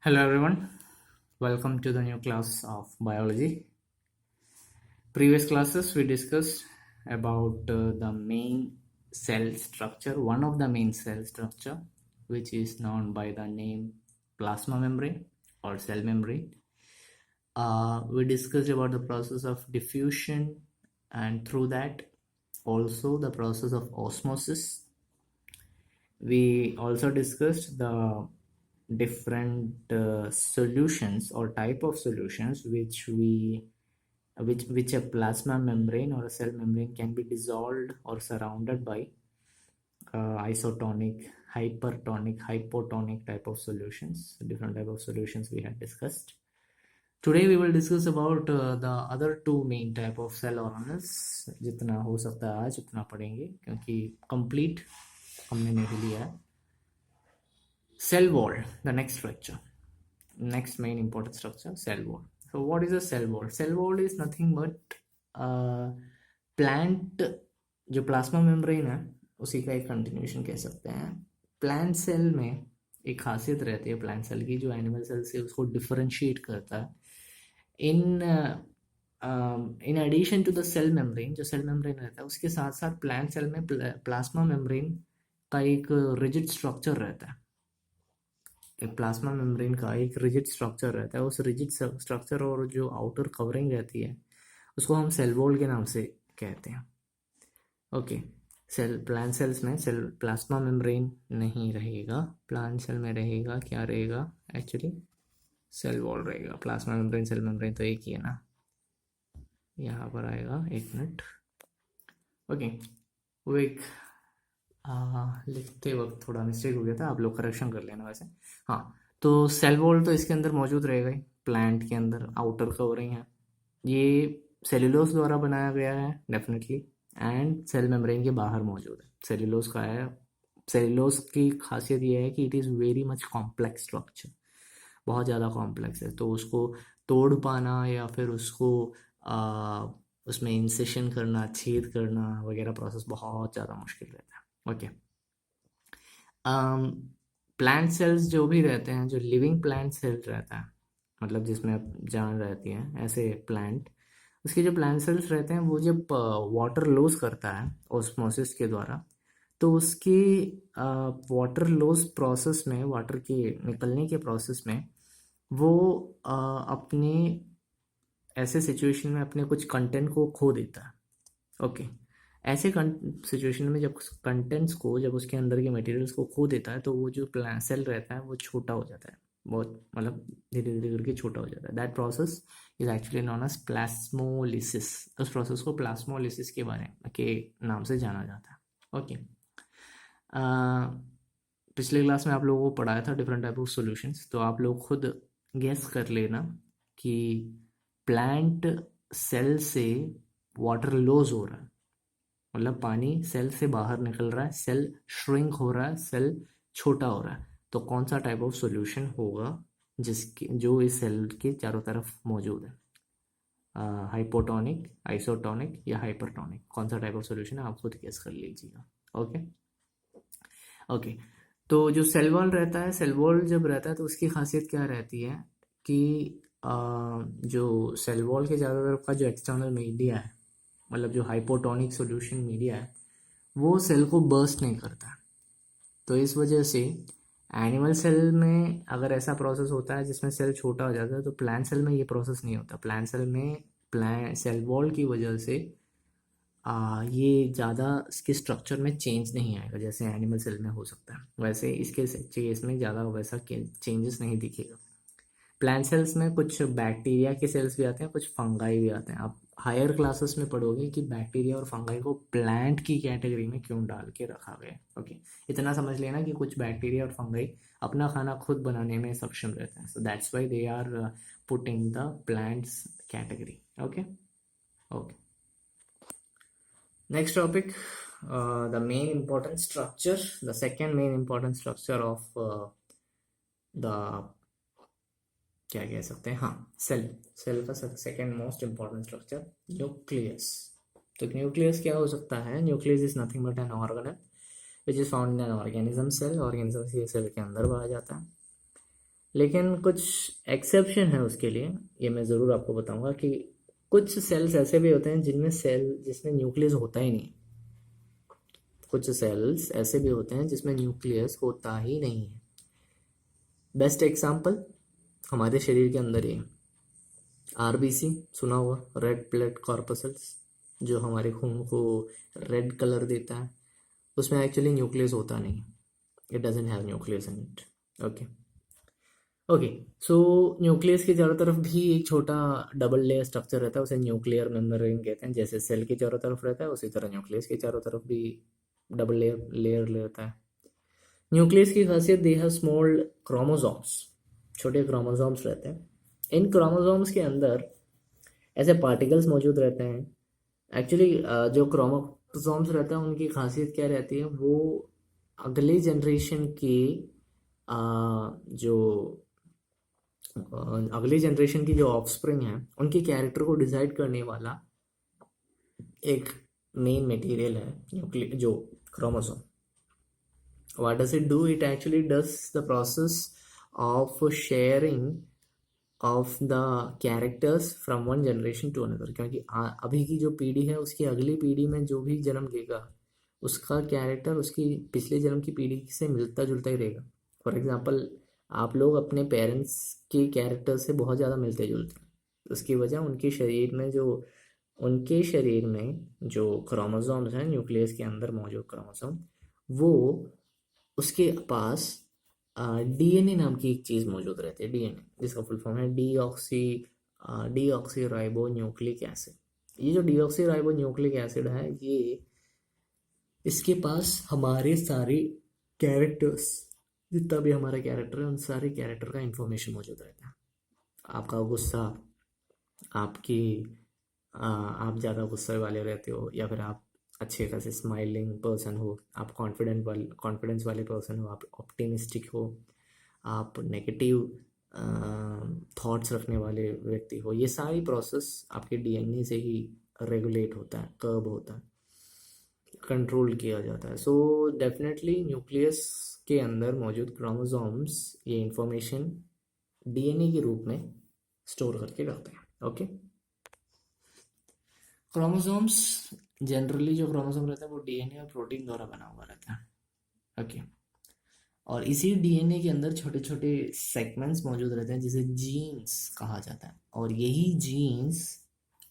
Hello everyone, welcome to the new class of biology. Previous classes we discussed about the main cell structure, one of the main cell structure which is known by the name plasma membrane or cell membrane. We discussed about the process of diffusion and through that also the process of osmosis. We also discussed the different solutions or type of solutions which a plasma membrane or a cell membrane can be dissolved or surrounded by isotonic, hypertonic, hypotonic type of solutions. Different type of solutions we had discussed. Today we will discuss about the other two main type of cell organelles. जितना हो सकता है आज उतना पढ़ेंगे क्योंकि complete हमने नहीं लिया है. Cell wall, the next structure, next main important structure, cell wall. So what is a cell wall? Cell wall is nothing but plant जो प्लाज्मा मेम्ब्रेन है उसी का एक कंटिन्यूशन कह सकते हैं. प्लांट सेल में एक खासियत रहती है प्लांट सेल की जो एनिमल सेल से उसको डिफरेंशिएट करता है. In addition to the cell membrane, जो सेल मेम्ब्रेन रहता है उसके साथ साथ प्लांट सेल में प्लाज्मा मेम्ब्रेन का एक रिजिड स्ट्रक्चर रहता है. एक प्लाज्मा मेम्ब्रेन का एक रिजिड स्ट्रक्चर रहता है. उस रिजिड स्ट्रक्चर और जो आउटर कवरिंग रहती है उसको हम सेल वॉल के नाम से कहते हैं. ओके, सेल प्लांट सेल्स में सेल प्लाज्मा मेम्ब्रेन नहीं रहेगा. प्लांट सेल में रहेगा क्या रहेगा? एक्चुअली सेल वॉल रहेगा. प्लाज्मा मेम्ब्रेन सेल मेम्ब्रेन तो एक ही है ना. यहाँ पर आएगा, एक मिनट. ओके, वो एक लिखते वक्त थोड़ा मिस्टेक हो गया था, आप लोग करेक्शन कर लेना वैसे. हाँ, तो सेल वॉल तो इसके अंदर मौजूद रहेगा ही. प्लांट के अंदर आउटर कवरिंग है, ये सेल्यूलोज द्वारा बनाया गया है डेफिनेटली, एंड सेल मेम्ब्रेन के बाहर मौजूद है. सेल्यूलोज का है. सेल्यूलोज की खासियत ये है कि it is very much complex structure, बहुत ज़्यादा कॉम्प्लेक्स है. तो उसको तोड़ पाना या फिर उसको उसमें इंसेशन करना, छेद करना वगैरह प्रोसेस बहुत ज़्यादा मुश्किल रहता है. ओके, प्लांट सेल्स जो भी रहते हैं, जो लिविंग प्लांट सेल रहता है, मतलब जिसमें जान रहती है, ऐसे प्लांट, उसके जो प्लांट सेल्स रहते हैं वो जब वाटर लॉस करता है ऑस्मोसिस के द्वारा, तो उसकी वाटर लॉस प्रोसेस में, वाटर के निकलने के प्रोसेस में वो अपने ऐसे सिचुएशन में अपने कुछ कंटेंट को खो देता है. ओके, ऐसे सिचुएशन में जब कंटेंट्स को, जब उसके अंदर के मटेरियल्स को खो देता है तो वो जो प्लांट सेल रहता है वो छोटा हो जाता है, बहुत मतलब धीरे धीरे करके छोटा हो जाता है. That process is actually known as plasmolysis. उस प्रोसेस को प्लास्मोलिसिस के बारे के नाम से जाना जाता है. ओके, पिछले क्लास में आप लोगों को पढ़ाया था डिफरेंट टाइप ऑफ सॉल्यूशंस, तो आप लोग खुद गेस कर लेना कि प्लांट सेल से वाटर लॉस हो रहा है, मतलब पानी सेल से बाहर निकल रहा है, सेल श्रिंक हो रहा है, सेल छोटा हो रहा है, तो कौन सा टाइप ऑफ सॉल्यूशन होगा जिसके जो इस सेल के चारों तरफ मौजूद है? हाइपोटोनिक, आइसोटोनिक या हाइपरटोनिक, कौन सा टाइप ऑफ सॉल्यूशन है आप खुद गेस कर लीजिएगा. ओके ओके, तो जो सेल वॉल रहता है, सेल वॉल जब रहता है तो उसकी खासियत क्या रहती है कि जो सेल वॉल के चारों तरफ का जो एक्सटर्नल मीडिया है, मतलब जो हाइपोटोनिक सॉल्यूशन मीडिया है, वो सेल को बर्स्ट नहीं करता. तो इस वजह से एनिमल सेल में अगर ऐसा प्रोसेस होता है जिसमें सेल छोटा हो जाता है, तो प्लांट सेल में ये प्रोसेस नहीं होता. प्लांट सेल में प्लांट सेल वॉल की वजह से ये ज़्यादा इसके स्ट्रक्चर में चेंज नहीं आएगा जैसे एनिमल सेल में हो सकता है. वैसे इसके केस में ज़्यादा वैसा चेंजेस नहीं दिखेगा. प्लांट सेल्स में कुछ बैक्टीरिया के सेल्स भी आते हैं, कुछ फंगाई भी आते हैं. आप हायर क्लासेस में पढ़ोगे कि बैक्टीरिया और फंगाई को प्लांट की कैटेगरी में क्यों डाल के रखा गया. ओके, इतना समझ लेना कि कुछ बैक्टीरिया और फंगाई अपना खाना खुद बनाने में सक्षम रहते हैं. So that's why they are put in the plants category. Okay okay, next topic, the main important structure, the second main important structure of the क्या कह सकते हैं, हाँ, सेल. सेल का second most important structure nucleus. तो nucleus क्या हो सकता है? Nucleus is nothing but an organelle which is found in an organism cell. Organism से सेल के अंदर पाया जाता है. लेकिन कुछ एक्सेप्शन है उसके लिए, ये मैं ज़रूर आपको बताऊंगा कि कुछ सेल्स ऐसे भी होते हैं जिसमें न्यूक्लियस होता ही नहीं। कुछ सेल्स ऐसे भी होते हैं जिसमें न्यूक्लियस होता ही नहीं है। बेस्ट एग्जांपल हमारे शरीर के अंदर ही आरबीसी सुना होगा, रेड ब्लड कॉर्पसल्स, जो हमारे खून को रेड कलर देता है। उसमें एक्चुअली न्यूक्लियस होता नहीं, it doesn't have nucleus in it. Okay okay. So nucleus के चारों तरफ भी एक छोटा डबल लेयर स्ट्रक्चर रहता है, उसे न्यूक्लियर मेम्ब्रेन कहते हैं। जैसे सेल के चारों तरफ रहता है उसी तरह न्यूक्लियस के चारों तरफ भी डबल लेयर लेयर रहता है। न्यूक्लियस की खासियत, दे हैव स्मॉल क्रोमोसोम्स, छोटे क्रोमोसोम्स रहते हैं। इन क्रोमोसोम्स के अंदर ऐसे पार्टिकल्स मौजूद रहते हैं। एक्चुअली जो क्रोमोसोम्स रहता है उनकी खासियत क्या रहती है, वो अगले जनरेशन के जो अगली जनरेशन की जो ऑफस्प्रिंग है उनके कैरेक्टर को डिसाइड करने वाला एक मेन मटेरियल है न्यूक्लियर, जो chromosome. What does it do, it actually does the process of sharing of the characters from one generation to another. क्योंकि अभी की जो पीढ़ी है उसकी अगली पीढ़ी में जो भी जन्म लेगा उसका कैरेक्टर उसकी पिछले जन्म की पीढ़ी से मिलता जुलता ही रहेगा। फॉर एग्जाम्पल, आप लोग अपने पेरेंट्स के कैरेक्टर से बहुत ज़्यादा मिलते जुलते हैं। उसकी वजह उनके शरीर में जो क्रोमोसोम्स हैं, न्यूक्लियस के अंदर मौजूद क्रोमोसोम, वो उसके पास डीएनए नाम की एक चीज़ मौजूद रहती है। डीएनए जिसका फुल फॉर्म है डीऑक्सी राइबो न्यूक्लिक एसिड। ये जो डीऑक्सी राइबो न्यूक्लिक एसिड है, ये इसके पास हमारे सारे कैरेक्टर्स, जितना भी हमारा कैरेक्टर है उन सारे कैरेक्टर का इंफॉर्मेशन मौजूद रहता है। आपका गुस्सा, आपकी आप ज़्यादा गुस्से वाले रहते हो, या फिर आप अच्छे खासे स्माइलिंग पर्सन हो, आप कॉन्फिडेंस वाले पर्सन हो, आप ऑप्टिमिस्टिक हो, आप नेगेटिव थॉट्स रखने वाले व्यक्ति हो, ये सारी प्रोसेस आपके डीएनए से ही रेगुलेट होता है, कर्ब होता है, कंट्रोल किया जाता है। सो डेफिनेटली न्यूक्लियस के अंदर मौजूद क्रोमोसोम्स ये इंफॉर्मेशन डीएनए के रूप में स्टोर करके रखते हैं। ओके, क्रोमोसोम्स जनरली जो क्रोमोसोम रहता है वो डीएनए और प्रोटीन द्वारा बना हुआ रहता है। ओके, और इसी डीएनए के अंदर छोटे छोटे सेगमेंट्स मौजूद रहते हैं जिसे जीन्स कहा जाता है। और यही जीन्स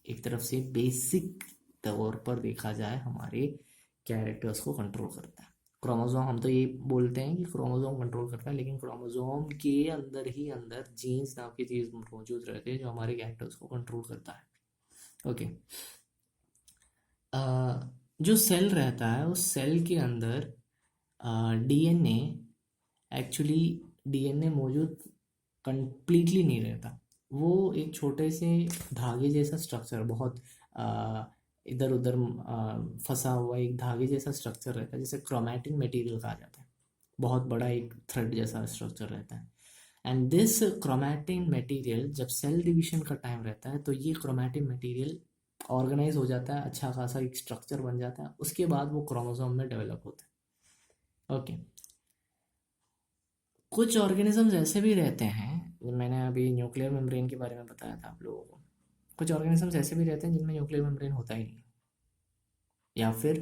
एक तरफ से बेसिक तौर पर देखा जाए हमारे कैरेक्टर्स को कंट्रोल करता है। क्रोमोसोम, हम तो ये बोलते हैं कि क्रोमोसोम कंट्रोल करता है, लेकिन क्रोमोसोम के अंदर ही अंदर जीन्स नाम की चीज़ मौजूद रहती है जो हमारे कैरेक्टर्स को कंट्रोल करता है। ओके, जो सेल रहता है उस सेल के अंदर डीएनए, एक्चुअली डीएनए मौजूद कंप्लीटली नहीं रहता। वो एक छोटे से धागे जैसा स्ट्रक्चर, बहुत इधर उधर फंसा हुआ एक धागे जैसा स्ट्रक्चर रहता है, जिसे क्रोमैटिन मटेरियल कहा जाता है। बहुत बड़ा एक थ्रेड जैसा स्ट्रक्चर रहता है। एंड दिस क्रोमैटिन मटेरियल, जब सेल डिवीजन का टाइम रहता है तो ये क्रोमैटिन मटेरियल ऑर्गेनाइज हो जाता है, अच्छा खासा एक स्ट्रक्चर बन जाता है। उसके बाद वो क्रोमोसोम में डेवलप होता है। ओके, कुछ ऑर्गेनिजम्स ऐसे भी रहते हैं, मैंने अभी न्यूक्लियर मेम्ब्रेन के बारे में बताया था आप लोगों को। कुछ ऑर्गेनिजम्स ऐसे भी रहते हैं जिनमें न्यूक्लियर मेम्ब्रेन होता ही नहीं, या फिर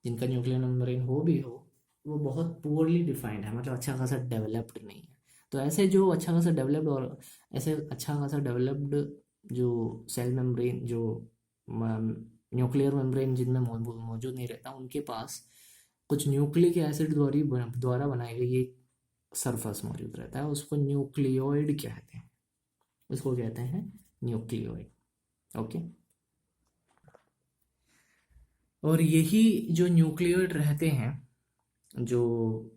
जिनका न्यूक्लियर मेम्ब्रेन हो भी हो वो बहुत पुअरली डिफाइंड है, मतलब अच्छा खासा डेवलप्ड नहीं है। तो ऐसे जो अच्छा खासा डेवलप्ड और ऐसे अच्छा खासा डेवलप्ड जो सेल मेम्ब्रेन, जो न्यूक्लियर मेम्ब्रेन जिनमें मौजूद नहीं रहता, उनके पास कुछ न्यूक्लिक एसिड द्वारा बनाई गई एक सरफेस मौजूद रहता है, उसको न्यूक्लियोइड कहते हैं। उसको कहते हैं न्यूक्लियोइड। ओके, और यही जो न्यूक्लियोइड रहते हैं, जो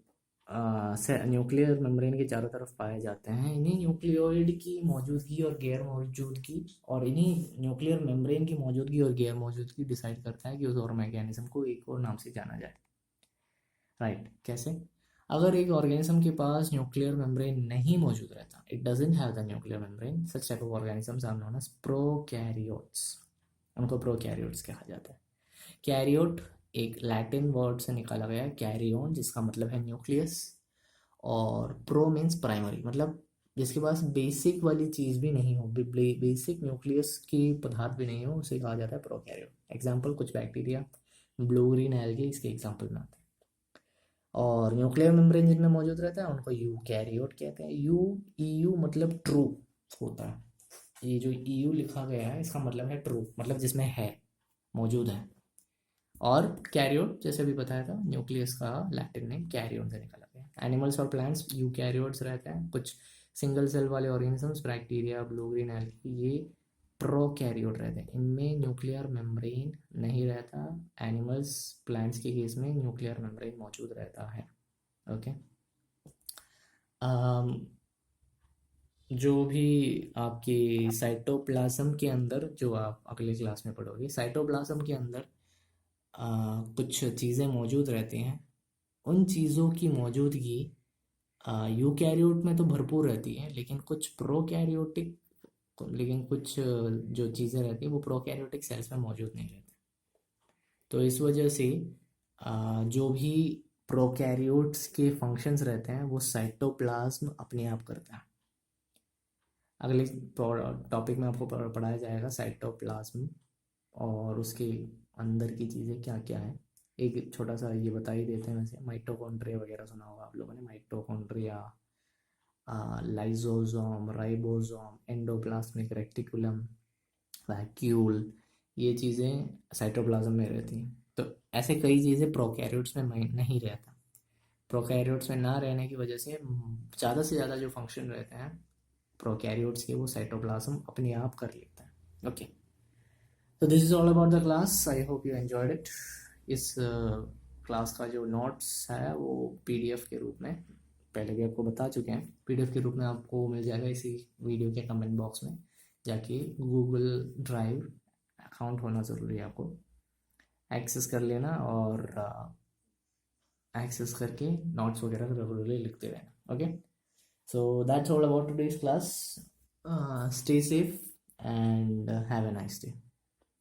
न्यूक्लियर मेम्ब्रेन के चारों तरफ पाए जाते हैं, इन्हीं न्यूक्लियोइड की मौजूदगी और गैर मौजूदगी, और इन्हीं न्यूक्लियर मेम्ब्रेन की मौजूदगी और गैर मौजूदगी डिसाइड करता है कि उस और मैकेनिज्म को एक और नाम से जाना जाए। राइट, कैसे? अगर एक ऑर्गेनिज्म के पास न्यूक्लियर मेम्ब्रेन नहीं मौजूद रहता, it doesn't have the nuclear membrane, such type of organisms are known as prokaryotes. उनको प्रोकैरियोट्स कहा जाता है। कैरियोट एक लैटिन वर्ड से निकाला गया है, कैरियोन, जिसका मतलब है न्यूक्लियस, और प्रो मीन्स प्राइमरी, मतलब जिसके पास बेसिक वाली चीज़ भी नहीं हो, बेसिक न्यूक्लियस की पदार्थ भी नहीं हो, उसे कहा जाता है प्रोकैरियोट। एग्जाम्पल कुछ बैक्टीरिया, ब्लू ग्रीन एल्गी इसके एग्जाम्पल में आते हैं। और न्यूक्लियर मेम्ब्रेन जिनमें मौजूद रहता है उनको यूकैरियोट कहते हैं। यू मतलब ट्रू होता है। ये जो ईयू लिखा गया है इसका मतलब है ट्रू, मतलब जिसमें है, मौजूद है। और कैरियोट जैसे भी बताया था, न्यूक्लियस का लैटिन नेम कैरियोन से निकला गया। एनिमल्स और प्लांट्स यूकैरियोट्स रहते हैं। कुछ सिंगल सेल वाले organisms, bacteria, blue green algae, ये प्रोकैरियोट रहते हैं। इनमें न्यूक्लियर मेम्ब्रेन नहीं रहता। एनिमल्स प्लांट्स के केस में न्यूक्लियर मेम्ब्रेन मौजूद रहता है। ओके। जो भी आपकी साइटोप्लाज्म के अंदर, जो आप अगले क्लास में पढ़ोगे, साइटोप्लाज्म के अंदर कुछ चीज़ें मौजूद रहती हैं। उन चीज़ों की मौजूदगी यूकैरियोट में तो भरपूर रहती है, लेकिन कुछ प्रोकैरियोटिक, लेकिन कुछ जो चीज़ें रहती हैं वो प्रोकैरियोटिक सेल्स में मौजूद नहीं रहती। तो इस वजह से जो भी प्रोकैरियोट्स के फंक्शंस रहते हैं वो साइटोप्लाज्म अपने आप करता है। अगले टॉपिक में आपको पढ़ाया जाएगा साइटोप्लाज्म और उसके अंदर की चीज़ें क्या क्या है। एक छोटा सा ये बता ही देते हैं, वैसे माइटोकॉन्ड्रिया वगैरह सुना होगा आप लोगों ने। Mitochondria, lysosome, ribosome, endoplasmic reticulum, vacuole, ये चीज़ें साइटोप्लाज्म में रहती हैं। तो ऐसे कई चीज़ें प्रोकैरियोट्स में नहीं रहता। प्रोकैरियोट्स में ना रहने की वजह से ज़्यादा से ज़्यादा जो फंक्शन रहते हैं प्रोकैरियोट्स के वो साइटोप्लाज्म अपने आप कर लेता है। ओके, तो this is all about the class. I hope you enjoyed it. इस क्लास का जो नोट्स है वो पीडीएफ के रूप में पहले भी आपको बता चुके हैं, पीडीएफ के रूप में आपको मिल जाएगा इसी वीडियो के कमेंट बॉक्स में। जाके गूगल ड्राइव अकाउंट होना ज़रूरी है, आपको एक्सेस कर लेना और एक्सेस करके नोट्स वगैरह रेगुलरली लिखते रहना। Okay, so that's all about today's class. Stay safe and have a nice day.